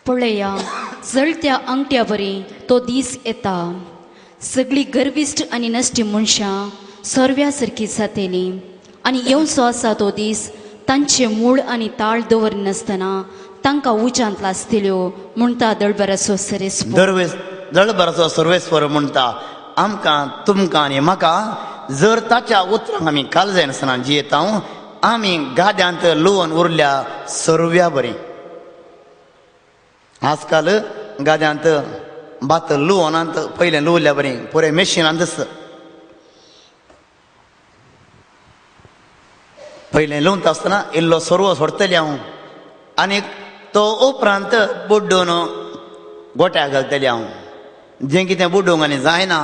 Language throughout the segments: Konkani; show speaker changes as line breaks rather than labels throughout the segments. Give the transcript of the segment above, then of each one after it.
पळया जळत्या अंगठ्या बरी तो दीस येता सगळी गर्विश्ट आनी नश्टी मनशां सोरव्या सारकी जातेली आनी येवचो आसा तो दीस तांचे मूळ आनी ताळ दवरनासतना तांकां उज्यांत लासतल्यो म्हणटा दळबराचो
दळबराचो सर्वेस्वर म्हणटा आमकां तुमकां आनी म्हाका जर ताच्या उतरांक आमी काळजाय नासतना जियेता आमी गाद्यांत लुवन उरल्या सर्व्या बरी आजकाल गाद्यांत भात लुवनांत पयलें लुवल्या बरी पुरे मेशिनांत पयलें लुवता आसतना इल्लो सोरवो सोडटलें हांव आनीक तो उपरांत बुड्डून गोट्याक घालतलें हांव जें कितें बुड्डूंक आनी जायना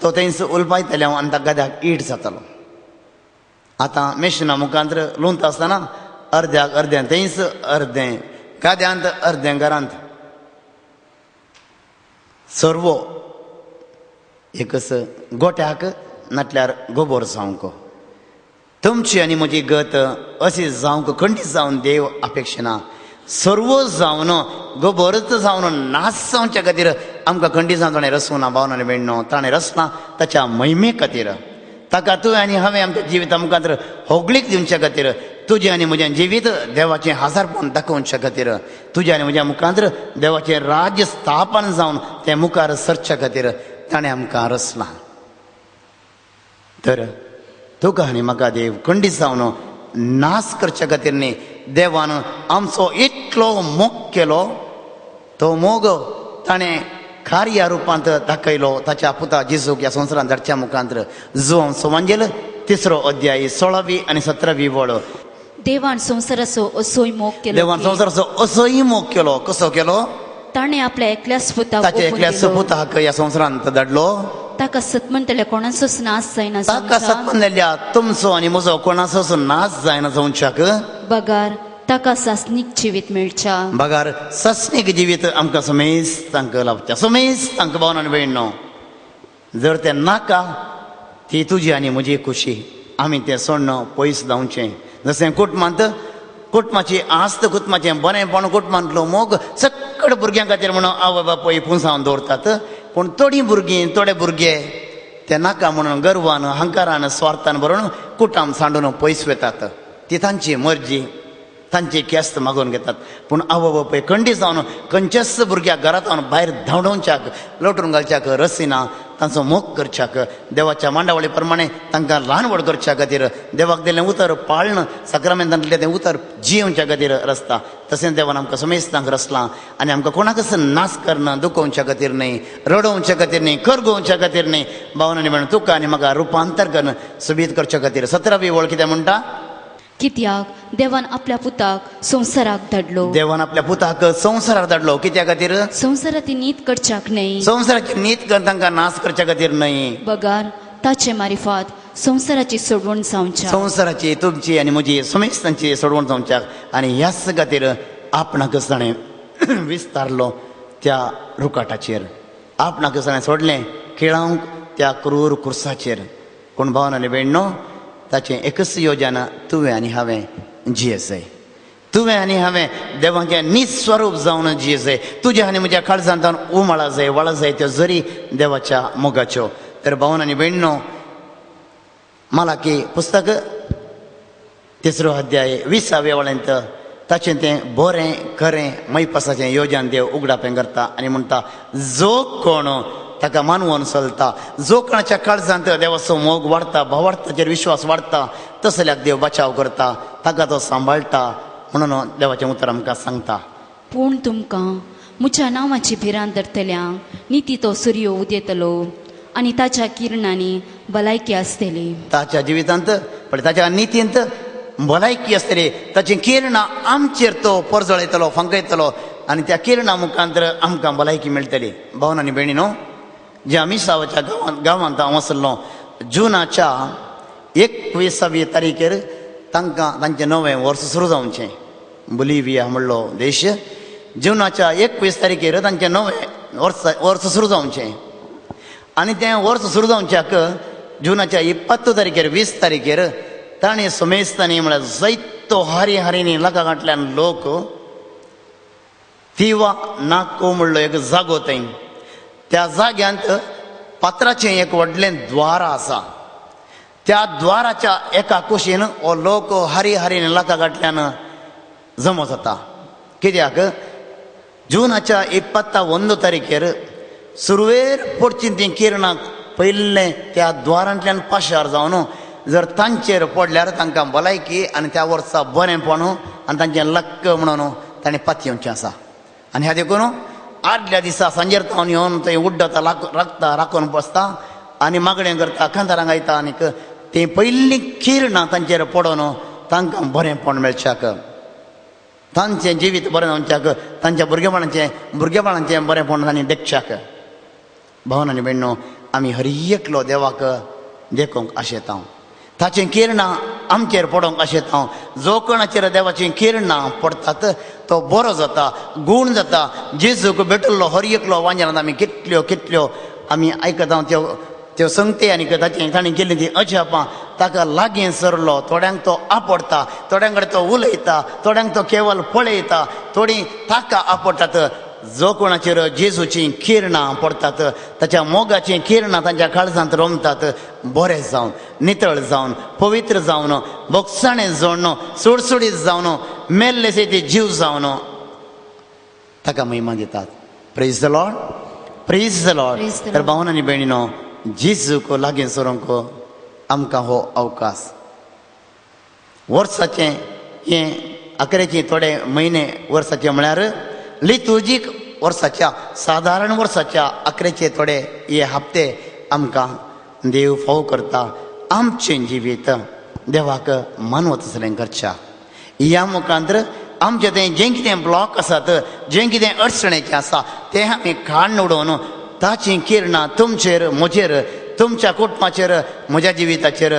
तो थंयच उलपायतलें हांव आनी ताका गाद्याक ईट जातालो आतां मेशिना मुखांतर लुवता आसतना अर्द्याक अर्दें थंयच अर्दें गाद्यांत अर्दें घरांत सर्वो एकच गोट्याक नाटल्यार गोबोर जावंक तुमची आनी म्हजी गत अशी जावंक खंडीत जावन देव अपेक्षना सर्व जावन गोबरच जावन नाश जावच्या खातीर आमकां खंडीत जावन ताणें रसूं ना भावनांनी मेळ्ळो ताणें रचना ताच्या महिमे खातीर ताका तुवें आनी हांवें आमच्या जिविता मुखांतर होगलीक दिवच्या खातीर तुजें आनी म्हजें जिवीत देवाचें हाजारपण दाखोवच्या खातीर तुज्या आनी म्हज्या मुखांतर देवाचें राज्य स्थापन जावन तें मुखार सरच्या खातीर ताणें आमकां रचलां तर तुका आनी म्हाका देव खंडीत जावन नाश करच्या खातीर न्ही देवान आमचो इतलो मोग केलो तो मोग ताणें खार्या रुपांत दाखयलो ताच्या पुता जेजूक ह्या संवसारांत धाडच्या मुखांतर जो आमचो वांजेल 3रो अध्याय 16वी आनी 17वी वळ
देवान संवसाराचो असोय मोग केलो
देवान संवसाराचो असोय मोग केलो कसो केलो
ताणें आपल्या एकल्याच पुताक
ताच्या एकल्याच पुताक ह्या संवसारांत धाडलो
ताका सतमंतल्या कोणाचोच नाश जायना
ताका सतमंतल्या तुमचो आनी म्हजो कोणाचोच नाश जायना जावच्याक
बगार ताका सासनीक जिवीत मेळच्या
बगार सासनीक जिवीत आमकां समेज तांकां लाभच्या समेज तांकां भावनान मेळनो जर तें नाका ती तुजी आनी म्हजी खुशी आमी तें सोडणं पयस जावचें जशें कुटुंबाची आस्त कुटुंबाचें बरेंपण कुटुंबांतलो मोग सकट भुरग्यां खातीर म्हणून आवय बापूय पुंसावन दवरतात पूण थोडीं भुरगीं थोडे भुरगे ते नाका म्हणून गर्वान अहंकारान स्वार्थान भरून कुटाम सांडून पयस वेतात ती तांची मर्जी तांची क्यास्त मागून घेतात पूण आवय बापूय खंडीत जावन खंयच्याच भुरग्याक घरांत भायर धांवडोवच्याक लोटून घालच्याक रसिना तांचो मोग करच्याक देवाच्या मांडावळी प्रमाणे तांकां ल्हान व्हड करच्या खातीर देवाक दिल्लें उतर पाळण साक्रामेंतांतलें तें उतर जियोवच्या खातीर रचता तशें देवान आमकां समेज तांकां रचलां आनी आमकां कोणाकच नाश करना दुखोवच्या खातीर न्ही रडोवच्या खातीर न्ही करगोवच्या खातीर न्ही भावनांनी म्हणून तुका आनी म्हाका रुपांतर करून सुबीत करच्या खातीर 17वी वळ कितें म्हणटा
कित्याक देवान आपल्या पुताक संवसाराक धाडलो
देवान आपल्या पुताक संवसाराक धाडलो कित्या खातीर
संवसाराची नीत करच्याक न्हय
संवसाराची नीत करून तांकां नाश करच्या खातीर न्हय
बगार ताचे मारिफात संवसाराची सोडवण जावच्या
संवसाराची तुमची आनी म्हजी समेज तांची सोडवण जावच्याक आनी ह्याच खातीर आपणाकच ताणें विस्तारलो त्या रुखाटाचेर आपणाकच ताणें सोडलें खेळावंक त्या क्रूर कुर्साचेर पूण भावनांनी बेण्णो ताचें एकच योजना तुवें आनी हांवें जियें जाय तुवें आनी हांवें देवाचें निस्वरूप जावन जियें जाय तुज्या आनी म्हज्या काळजांत उमाळा जाय वळा जाय त्यो जरी देवाच्या मोगाच्यो तर भावनांनी बेण्णो मालाकी पुस्तक 3रो अध्याय 20व्या वळेंत ताचें तें बरें खरें मैपासाचें योजन देव उगडापें करता आनी म्हणटा जो कोण ताका मानवून चलता जो कोणाच्या काळजांत देवाचो मोग वाडटा भावार्थाचेर विश्वास वाडटा तसल्याक देव बचाव करता ताका तो सांबाळटा म्हणून देवाचें उतर आमकां सांगता
पूण तुमकां म्हज्या नांवाची भिरांत धरतल्यांक निती तो सूर्य उदेतलो आनी ताच्या किरणांनी भलायकी आसतली
ताच्या जिवितांत पण ताच्या नितींत भलायकी आसतली ताची किरणां आमचेर तो परजळयतलो फंकयतलो आनी त्या किरणा मुखांतर आमकां भलायकी मेळटली भावनांनी बेणीनो ज्या मिसावाच्या गांवांत हांव वसलो जुनाच्या 21वी तारीखेर तांकां तांचें नवें वर्स सुरू जावचें बोलिव्हिया म्हणलो देश जुनाच्या 21 तारीखेर तांचें नवें वर्स सुरू जावचें आनी तें वर्स सुरू जावच्याक जुनाच्या 20 तारीखेर 20 तारीखेर ताणें समेस्तांनी म्हळ्यार जायतो हारी हारीनी लाखांतल्यान लोक तिवा नाको म्हणलो एक जागो थंय त्या जाग्यांत पत्राचें एक व्हडलें द्वार आसा त्या द्वाराच्या एका कुशीन हो लोक हरी हरीन लाखागांतल्यान जमो जाता कित्याक जूनाच्या 21 तारीखेर सुरवेर पडची ती किरणां पयलें त्या द्वारांतल्यान पाशार जावन जर तांचेर पडल्यार तांकां भलायकी आनी त्या वर्सा बरेंपण आनी तांचें लक्क म्हणून ताणें पातयेवचें आसा आनी ह्या देखून आदल्या दिसा सांजेर तावन येवन थंय उड्डता राखता राखून बसता आनी मागणें करता कांतारां गायता आनीक ती पयलीं किरणां तांचेर पडोन तांकां बरेंपण मेळच्याक तांचें जिवीत बरें जावच्याक तांच्या भुरगेपणाचें बरेंपण तांणी देखच्याक भावन आनी भयणो आमी हर एकलो देवाक देखूंक आशेता ताचें किरणां आमचेर पडोवंक आशेता जो कोणाचेर देवाचीं किरणां पडटात तो बरो जाता गूण जाता जेजूक भेटल्लो हर एकलो वांजरांत आमी कितल्यो आमी आयकता त्यो संगते आनी ताचें ताणें केल्लीं ती अजापां ताका लागीं सरलो थोड्यांक तो आपडटा थोड्यां कडेन तो उलयता थोड्यांक तो केवल पळयता थोडीं ताका आपडटात जो कोणाचेर जेजूचीं किरणां पडटात ताच्या मोगाचीं किरणां तांच्या काळजांत रोमतात बरें जावन नितळ जावन पवित्र जावन बोगसाणें जोडन सुडसुडीत जावन मेल्ले ते जीव जावन ताका महिमा दितात praise the Lord praise the Lord
Praise the
तर
Lord.
भावन आनी भयणीनो जेजूक लागीं सरूंक आमकां हो अवकाश वर्साचें हें 11 थोडे म्हयने वर्साचे म्हळ्यार लितुर्जीक वर्साच्या सादारण वर्साच्या 11 थोडे हे हप्ते आमकां देव फाव करता आमचें जिवीत देवाक मानवतसलें करच्या ह्या मुखांतर आमचें तें जें कितें ब्लॉक आसात जें कितें अडचणेचें आसा तें आमी काडून उडोवन ताचीं किरणां तुमचेर म्हजेर तुमच्या कुटुंबाचेर म्हज्या जिविताचेर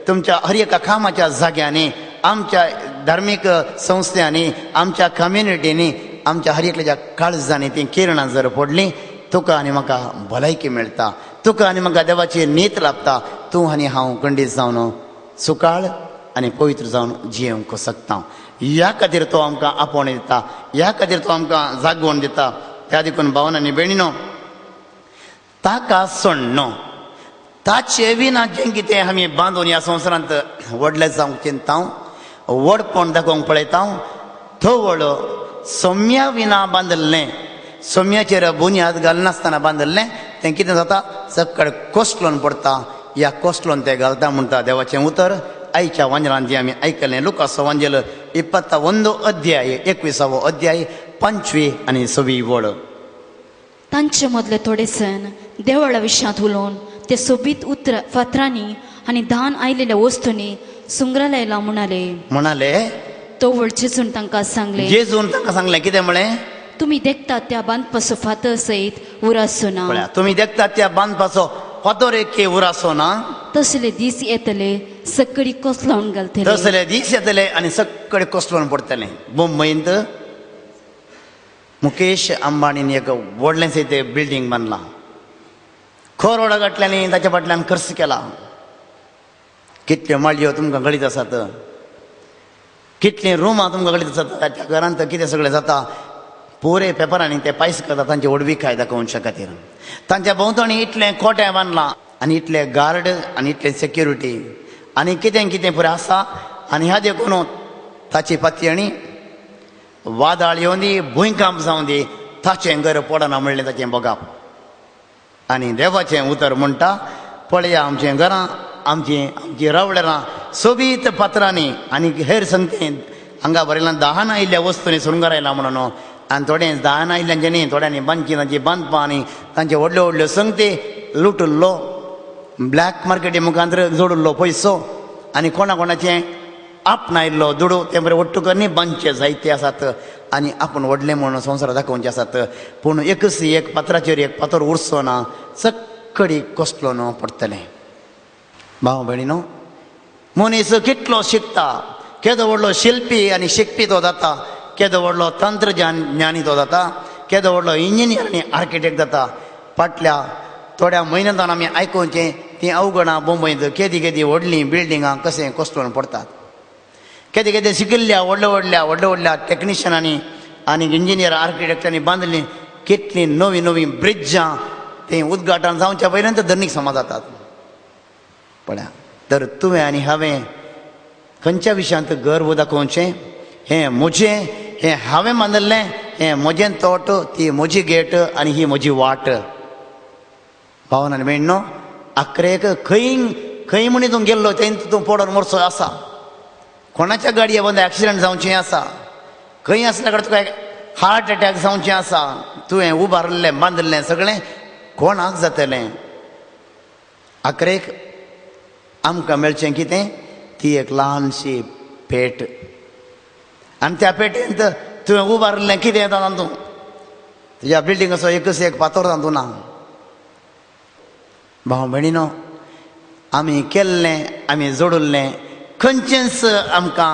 तुमच्या हर एका कामाच्या जाग्यांनी आमच्या धार्मीक संस्थांनी आमच्या कम्युनिटीनी आमच्या हर एकल्याच्या काळजांनी ती किरणां जर पडलीं तुका आनी म्हाका भलायकी मेळटा तुका आनी म्हाका देवाची नीत लाभता तूं आनी हांव खंडीत जावन सुकाळ आनी पवित्र जावन जियेवंक शकता ह्या खातीर तो आमकां आपोवण दिता ह्या खातीर तो आमकां जागोवन दिता त्या देखून भावन आनी भयणीनो ताका सोडनो ताचे विना जें कितें आमी बांदून ह्या संवसारांत व्हडलें जावंक चिंता व्हडपण दाखोवंक पळयता थोवड सोम्या विना बांदल्लें सोम्याचेर बुन्याद घालनासतना बांदल्लें तें कितें जाता सकड कोसलोन पडटा ह्या कोसलोन तें घालता म्हणटा देवाचें उतर आयच्या वांजरांत जें आमी आयकलें लुकाचो वांजेल 21 अध्याय 21 अध्याय 25 आनी 26 वड
तांचे मदले थोडे सण देवळा विशयांत उलोवन ते सोबीत उतर फातरांनी आनी दान आयलेल्या वस्तूंनी संग्रहालयाला म्हणाले तो वळचेसून तांकां सांगले
जेजून तांकां सांगलें कितें म्हळें
तुम्ही देखतात त्या बांदपाचो फातर सयत उरासो ना
पळया तुमी देखतात त्या बांदपाचो फातर एक उरासो ना
तसले दीस येतले सकडी कोसलावन घालतले
तसले दीस येतले आनी सक्कळे कोसलोन पडटले मुंबईंत मुकेश अंबाणीन एक व्हडलेंशें तें बिल्डींग बांदलां करोडा गांठल्यांनी ताच्या फाटल्यान खर्च केला कितल्यो माळयो तुमकां गळीत आसात कितलीं रुमां तुमकां गळीत आसात त्या घरांत कितें सगळें जाता पुरे पेपरांनी ते पायस करता तांचे ओडविकाय दाखोवच्या खातीर तांच्या भोंवतणी इतलें कोटें बांदलां आनी इतले गार्ड आनी इतले सेक्युरिटी आनी कितें कितें पुरे आसा आनी ह्या देखून ताची पातयणी वादळ येवन दी भुंयकांप जावं दी ताचें घर पडना म्हणलें ताचें बगाप आनी देवाचें उतर म्हणटा पळया आमचें घरां आमची रावळेरां सोबीत पात्रांनी आनी हेर संगतेन हांगा बरयलां दाहान आयिल्ल्या वस्तूंनी सुरंगार आयला म्हणून आनी थोडे दाहान आयिल्ल्यांचे न्ही थोड्यांनी बांदची तांची बांदपां आनी तांचे व्हडल्यो व्हडल्यो संगते लुटल्लो ब्लॅक मार्केटी मुखांतर जोडुल्लो पयसो आनी कोणाचें आपणायल्लो दुडू ते बरें वट्टू करनी बांदचे जायते आसात आनी आपूण व्हडलें म्हणून संवसार दाखोवचे आसात पूण एकच एक पात्राचेर एक पातर उरसो ना सक्कडी कोसलो न्हू पडटलें भाव भयणीनो मनीस कितलो शिकता केदो व्हडलो शिल्पी आनी शिकपी तो जाता केदो व्हडलो तंत्रज्ञानी तो जाता केदो व्हडलो इंजिनियर आनी आर्किटेक्ट जाता फाटल्या थोड्या म्हयन्यांत आमी आयकुचें तीं अवगणां मुंबयंत केदी केदी व्हडलीं बिल्डिंगां कशें कोसळून पडतात केदी केदी शिकिल्ल्या व्हडल्या व्हडल्या टॅक्निशियनांनी आनी इंजिनियर आर्किटेक्टांनी बांदली कितली नवी नवी ब्रिजां तें उद्घाटन जावच्या पयलीं धर्नीक समाज जातात पळया. तर तुवें आनी हांवें खंयच्या विशयांत गर्व दाखोवचें? हें म्हजें, हें हांवें बांदल्लें, हें म्हजें तोट, ती म्हजी गेट आनी ही म्हजी वाट. भावन आनी भयणो, आखरेक खंय म्हणी तूं गेल्लो थंय तूं पडोन मरचो आसा. कोणाच्या गाडये बंद एक्सिडेंट जावचें आसा. खंय आसल्या कडे तुका हार्ट अटॅक जावचें आसा. तुवें उबारलें बांदलें सगळें कोणाक जातलें. आखरेक आमकां मेळचें कितें? ती एक ल्हानशी पेट. आनी त्या पेटेंत तुवें उबारलें कितें येता तातूंत? तुज्या बिल्डिंगाचो एकच एक पातोर तातूंत ना. भाव भयणीनो, आमी केल्लें, आमी जोडुल्लें खंयचेंच आमकां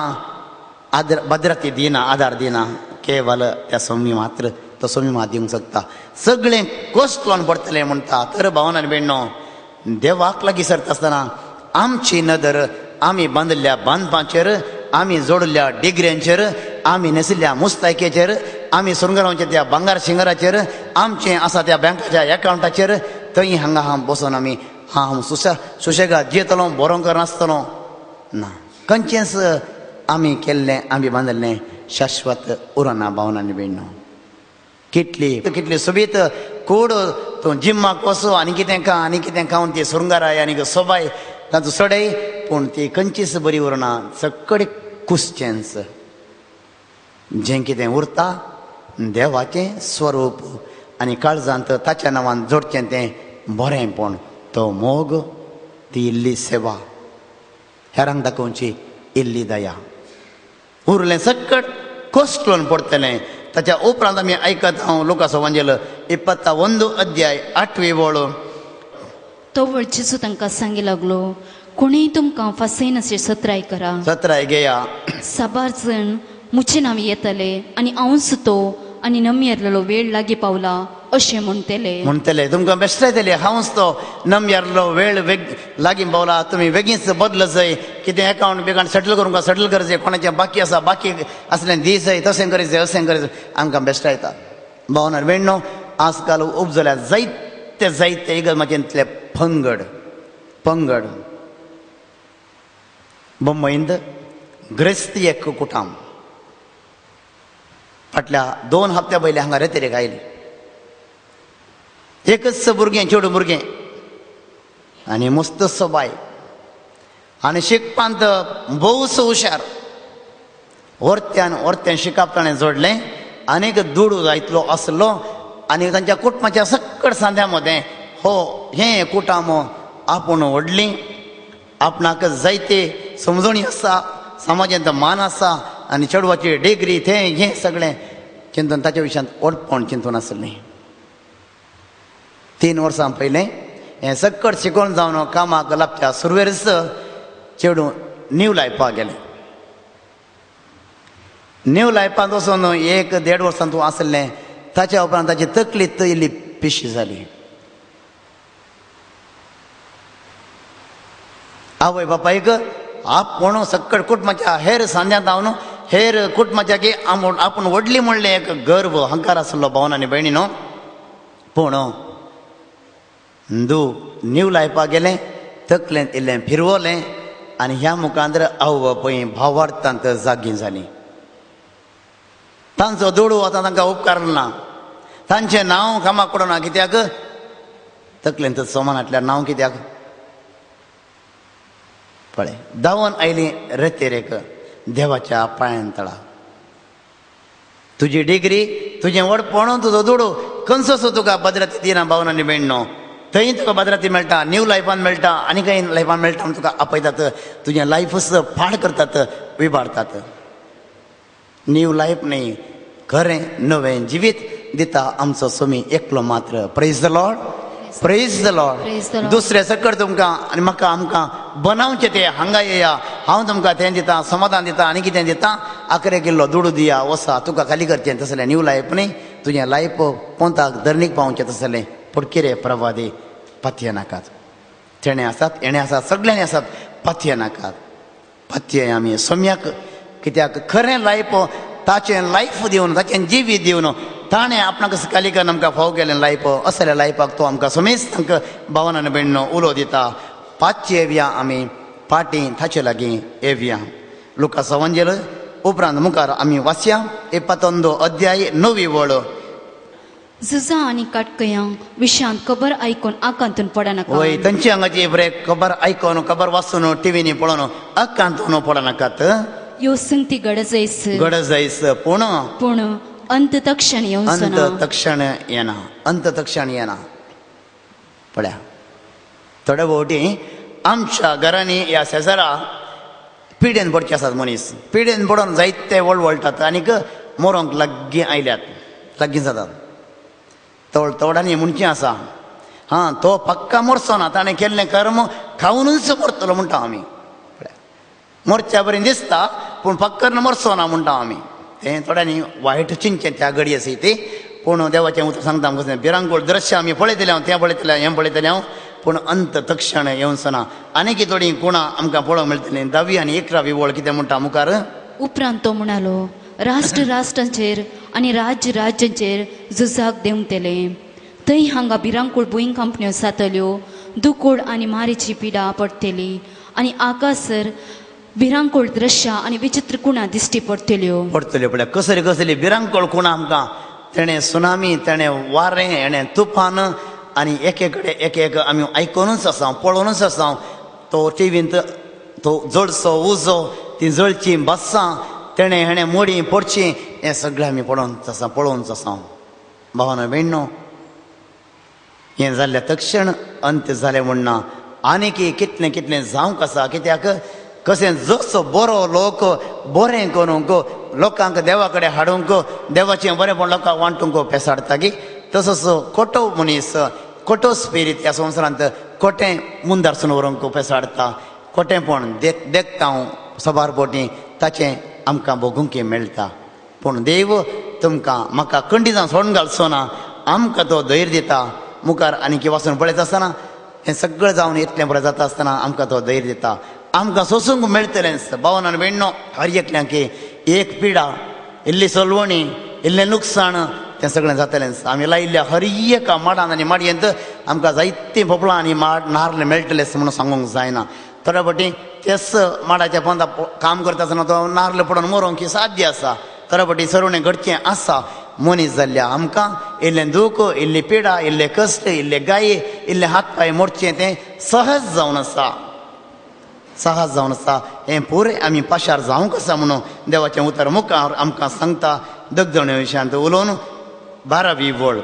भद्रती दिना, आदार दिना. केवल त्या सोमी मात्र, तो सोमी मात दिवंक शकता. सगळें कश्ट लावन पडटलें म्हणटा. तर भावन आनी भयणो, देवाक लागीं सरता आसतना आमची नदर आमी बांदलेल्या बांदपाचेर, आमी जोडल्या डिग्र्यांचेर, आमी न्हेसिल्ल्या मुस्तायकेचेर, आमी सुरंगारांच्या त्या भांगार शिंगराचेर, आमचें आसा त्या बँकाच्या एकावंटाचेर, थंय हांगा बसून आमी सुशेगाद जियेतलो, बरोवंक नासतलो ना. खंयचेंच आमी केल्लें, आमी बांदल्लें शाश्वत उरना. भावन आनी भयणो, कितली सुबीत कूड तूं जिम्माक वचो आनी कितें खावन ती सुरंगाराय आनी सोबाय तातूंत सडय, पूण ती खंयचीच बरी उरना. सकडी कुसचेंच. जें कितें उरता देवाचें स्वरूप आनी काळजांत ताच्या नांवान जोडचें तें बरेंपण, तो मोग, ती इल्ली सेवा, हेरांक दाखोवची इल्ली दया. उरलें सकट कश्ट लावन पडटलें. ताच्या उपरांत आमी आयकत हांव लुकाचो वंजेल 21 अध्याय 8वी वळ.
तो वळ जेजू तांकां सांगी लागलो, कोणीय तुमकां फासयन अशें सत्राय करा.
सत्राय घेया.
7 जण मुचे नांव येतले आनी हांवूच तो आनी नम्यारलो वेळ लागीं पावला अशें म्हणटले.
तुमकां बेश्टायतले. हांवूच तो नम्यारलो वेळ लागीं पावला. तुमी बेगीनच बदल जाय. कितें एकावंट बिकावंट सेटल करूंक सेटल करचें. कोणाचें बाकी आसा, बाकी असलें दी जाय, तशें करचें, अशें करचें. आमकां बेश्टायता. भावना भयणो, आजकाल उपजल्या जायते इगर्माचेंतले पंगड. मुंबईंत ग्रेस्ती एक कुटाम फाटल्या 2 हप्त्या पयलीं हांगा रेतेरेक आयली. एकच भुरगें, चेडूं भुरगें आनी मस्तसो बाय आनी शिकपांत भोवसो हुशार. वर्त्यान शिकप ताणें जोडलें. आनीक दुडू जायतलो आसलो आनी तांच्या कुटुंबाच्या सक्कड सांद्या मदें हें कुटाम आपूण व्हडलीं, आपणाक जायते समजणी आसा, समाजांत मान आसा आनी चेडवाची डिग्री हें सगळें चिंतून ताच्या विशयांत ओडपण चिंतून आसलें. 3 वर्सां पयलें हें सक्कड शिकोवन जावन कामाक लागच्या सुरवेरच चेडूं नीव लायपाक गेलें. नीव लायपाक वचून 1-1.5 वर्सां तूं आसलें. ताच्या उपरांत ताची तकली इल्ली पिशी जाली. आवय बापायक आपूण सक्कड कुटुंबाच्या हेर सांद्यांत हांव हेर कुटुंबाच्या की आपूण व्हडली म्हणलें एक गर्व, अहंकार आसलो. भावन आनी भयणीनो, पूण नीव लायपाक गेलें, तकलेंत इल्लें फिरवलें आनी ह्या मुखांतर आवय बापाय भावार्थांत जागी जालीं. तांचो दुडू आतां तांकां उपकारलो ना. तांचें नांव कामाक पडना. कित्याक? तकलेंत सोमानांतल्यार नांव कित्याक? पळय, धांवन आयलीं रेतेरेक देवाच्या पांयां तळा. तुजी डिग्री, तुजें व्हडपण, तुजो दुडू खंयचो तुका भद्रती दिना. भावन आनी भयणो, थंय तुका भद्रती मेळटा, न्यू लायफान मेळटा, आनी खंय लायफान मेळटा म्हूण तुका आपयतात. तुजें लायफच पाड करतात, विबाडतात. न्यू लायफ न्ही, खरें नवें जिवीत दिता आमचो स्वामी एकलो मात्र. Praise the Lord, praise the Lord. दुसरे सकट तुमकां आनी म्हाका आमकां बनावचें तें हांगा येया. हांव तुमकां तें दितां, समाधान दितां, आनी कितें दितां? आखरेक इल्लो दुडू दिया, वसा. तुका खाली करचें तसलें न्यू लायफ न्ही. तुजें लायफ पोंताक धरणीक पावचें तसलें. पूण कितें प्रभादी, पथ्य नाकात. चेणे आसात, येणे आसात, सगळ्यांनी आसात, पथ्य नाकात. पथ्य आमी सोम्याक. कित्याक खरें लायफ ताचें लायफ दिवन ताचें जिवीत दिवन ताणें आपणाक सकाळीच्यान आमकां फाव केलें लायफ असल्या लायफाक तो आमकां समेस्त तांकां भावन आनी भयणो उलो दिता. पांचशे येवया आमी फाटीं ताचे लागीं येवया. लुका सवंजेल उपरांत मुखार आमी वाचया 21 अध्याय 9वी वळ.
झुजा आनी काटकयां विशांत खबर आयकून आकांतून पडनाका.
वय तांची हांगाची बरें खबर आयकून खबर वाचून टिव्हीनी पळोवन आकांतून पडनाकात.
ह्यो संगती
गरज जायस
पूण अंत तक्षण येवचो
अंत
ना.
तक्षण येना. अंत तक्षण येना. पळया थोड्या फावटी आमच्या घरांनी ह्या शेजारा पिड्यान पडचे आसात मनीस. पिड्यान पडोन जायते वळवळटात आनीक मरोंक लागीं आयल्यात लागीं जातात. तोडांनी मुणचें आसा तो पक्का मरचो ना. ताणें केल्लें कर्म खावनूच मरतलो म्हणटा आमी. मरच्या बरें दिसता पूण पक्कन मरचो ना म्हणटा आमी. तें थोड्यांनी वायट चिंतचें त्या घडये आसा ती. पूण देवाचें उतर सांगता आमकां भिरांकूळ दृश्य आमी पळयतले हांव तें पळयतलें हें पळयतलें हांव पूण अंत तक्षण येवचो ना. आनी थोडीं गुणां आमकां पळोवंक मेळटलीं. 10वी आनी 11वी वळ कितें म्हणटा मुखार.
उपरांत तो म्हणालो राष्ट्र राष्ट्रांचेर आनी राज्य राज्यांचेर झुजाक देंवतले. थंय हांगा भिरांकूळ भुंय कंपन्यो जातल्यो. दुकोड आनी मारेची पिडा पडटली आनी आकासर भिरांकूळ दृश्य आनी विचित्र कुणां दिश्टी पडटल्यो.
पळय कसली भिरांकूळ कुणां आमकां. तेणें सुनामी तेणें वारें हेणें तुफान आनी एक आमी आयकोनूच आसा पळोवनूच आसा. तो टिव्हींत तो जडसो उजो ती जळची बस्सां तेणें हेणें मोडी पडची हें सगळें आमी पळोवनच आसा. भावानो भयणो हें जाल्ल्या तक्षण अंत जालें म्हणना. आनीक कितलें जावंक आसा. कित्याक कशें जसो बरो लोक बरें करूंक लोकांक देवा कडेन हाडूंक देवाचें बरेंपण लोकांक वांटूंक पेसाडटा की तसोच खोटो मनीस खोटो स्पिरीट ह्या संवसारांत खोटें मुंदारसून व्हरूंक पेसाडटा. खोटेंपण देखता सबारपोटी ताचें आमकां भोगूंक मेळटा. पूण देव तुमकां म्हाका खंडी जावन सोडून घालचो ना. आमकां तो धैर्य दिता. मुखार आनी कितें वाचून पळयत आसतना हें सगळें जावन इतलें बरें जाता आसतना आमकां तो धैर्य दिता. आमकां सोसूंक मेळटलेंच. भावन आनी भयणो हर एकल्यांक एक पिडा इल्ली सलवणी इल्लें लुकसाण तें सगळें जातलेंच. आमी लायिल्ल्या हर एका माडान आनी माडयेंत आमकां जायतीं पोपळां आनी माड नारळ मेळटलेच म्हणून सांगूंक जायना. थोड्या फावटी तेच माडाच्या पोंदा काम करता आसतना तो नारळ पडोवन मरोंक साध्य आसा. थोड्या फावटी सरवणें घडचें आसा. मनीस जाल्ल्या आमकां इल्लें दूख इल्ली पिडा इल्लें कश्ट इल्लें गाये इल्लें हात पांय मोडचें तें सहज जावन आसा. हें पुरें आमी पाशार जावंक आसा म्हणून देवाचें उतर मुखार आमकां सांगता. दगदणे विशयांत उलोवन 12वी वळ.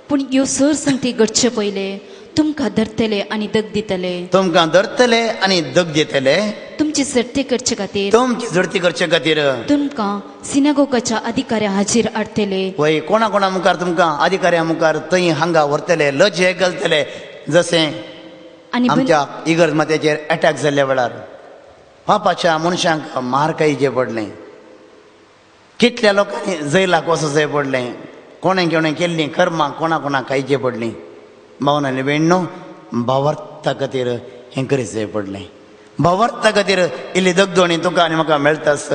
पूण ह्यो सर संगती घडचे पयले तुमकां धरतले आनी दग दितले.
तुमकां धरतले आनी दग दितले.
तुमची सर्ती करचे खातीर
तुमची झडती करचे खातीर
तुमकां सिनागोगाच्या अधिकाऱ्या हाजीर हाडटले.
वय कोणा मुखार तुमकां अधिकाऱ्या मुखार थंय हांगा व्हरतले लजे घालतले. जशें
आनी
आमच्या इगर्ज मातेचेर अटॅक जाल्ल्या वेळार पापाच्या मनशांक मार खायचें पडलें. कितल्या लोकांनी जैलाक वचचें पडलें. कोणें केल्लीं कर्मां कोणाक खायचें पडलीं. भावन आनी भयणो भावार्था खातीर हें करचें पडलें. भावार्था खातीर इल्ली दगदोणी तुका आनी म्हाका मेळटाच.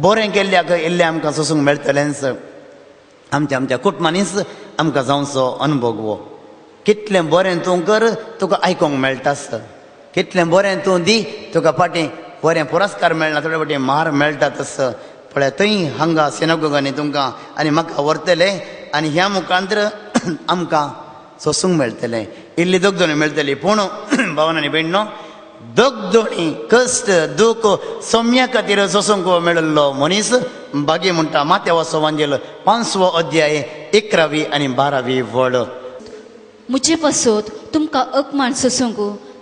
बरें केल्ल्याक इल्लें आमकां सोसूंक मेळटलेंच. आमच्या कुटुंबांनीच आमकां जावचो अनुभव. कितलें बरें तूं कर तुका आयकोंक मेळटाच. कितलें बरें तूं दी तुका फाटीं बरें पुरस्कार मेळना. थोडे फावटी मार मेळटाच. पळय थंय हांगा सिनागोगांनी तुमकां आनी म्हाका व्हरतले आनी ह्या मुखांतर आमकां सोसूंक मेळटलें. इल्ली दगदोणी मेळटली. पूण भावन आनी भयणो दगदोणी कश्ट दूख सौम्या खातीर सोसूंक मेळिल्लो मनीस भागी म्हणटा. माथेव सवंजेल 5वो अध्याय 11वी आनी 12वी वळ.
मुझे पासोत तुमकां अपमान सोसूंक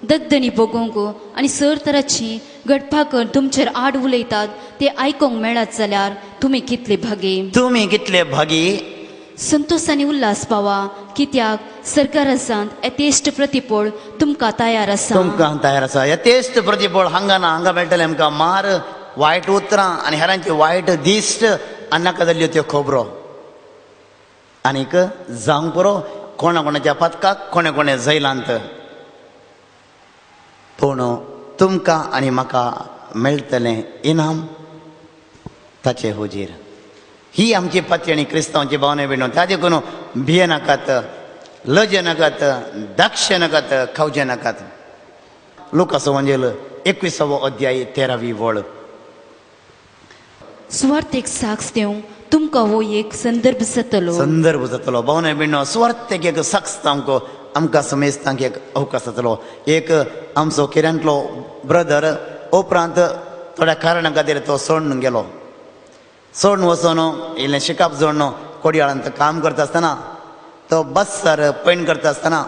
दगदणी भोगूंक आनी सर तराची घडपाक तुमचेर आड उलयतात ते आयकोंक मेळत जाल्यार तुमी कितले भागी. संतोष आनी उल्हास पावा. कित्याक सरकारांत यथेश्ट प्रतिफळ तुमकां तयार आसा.
यथेश्ट प्रतिफळ हांगा ना. हांगा मेळटलें आमकां मार वायट उतरां आनी हेरांची वायट दिश्ट आनी नाका जाल्ल्यो त्यो खबरो. आनीक जावंक पुरो कोणाच्या पथकाक कोणे जैलांत. पूण तुमकां आनी म्हाका मेळटलें इनाम ताचे हुजीर. ही आमची पत्ती आणि क्रिस्तांवची भावना बिणो ताजे कोण भिये नाकात लज नाकात दाक्ष नाकात खावचे नाकात. लुकाचो वंजेल 21 अध्याय 13वी वळ.
सुवार्थेक साक्ष दिवंक तुमकां हो एक संदर्भ जातलो.
संदर्भ जातलो भावना बिणो सुवार्थेक एक साक्ष आमकां समेस्तांक एक अवकाश जातलो. एक आमचो केऱ्यांतलो ब्रदर उपरांत थोड्या कारणा खातीर तो सोडून गेलो. सोडून वचोन इल्लें शिकाप जोडनो कोडयाळांत काम करता आसतना तो बस सर पैण करता आसतना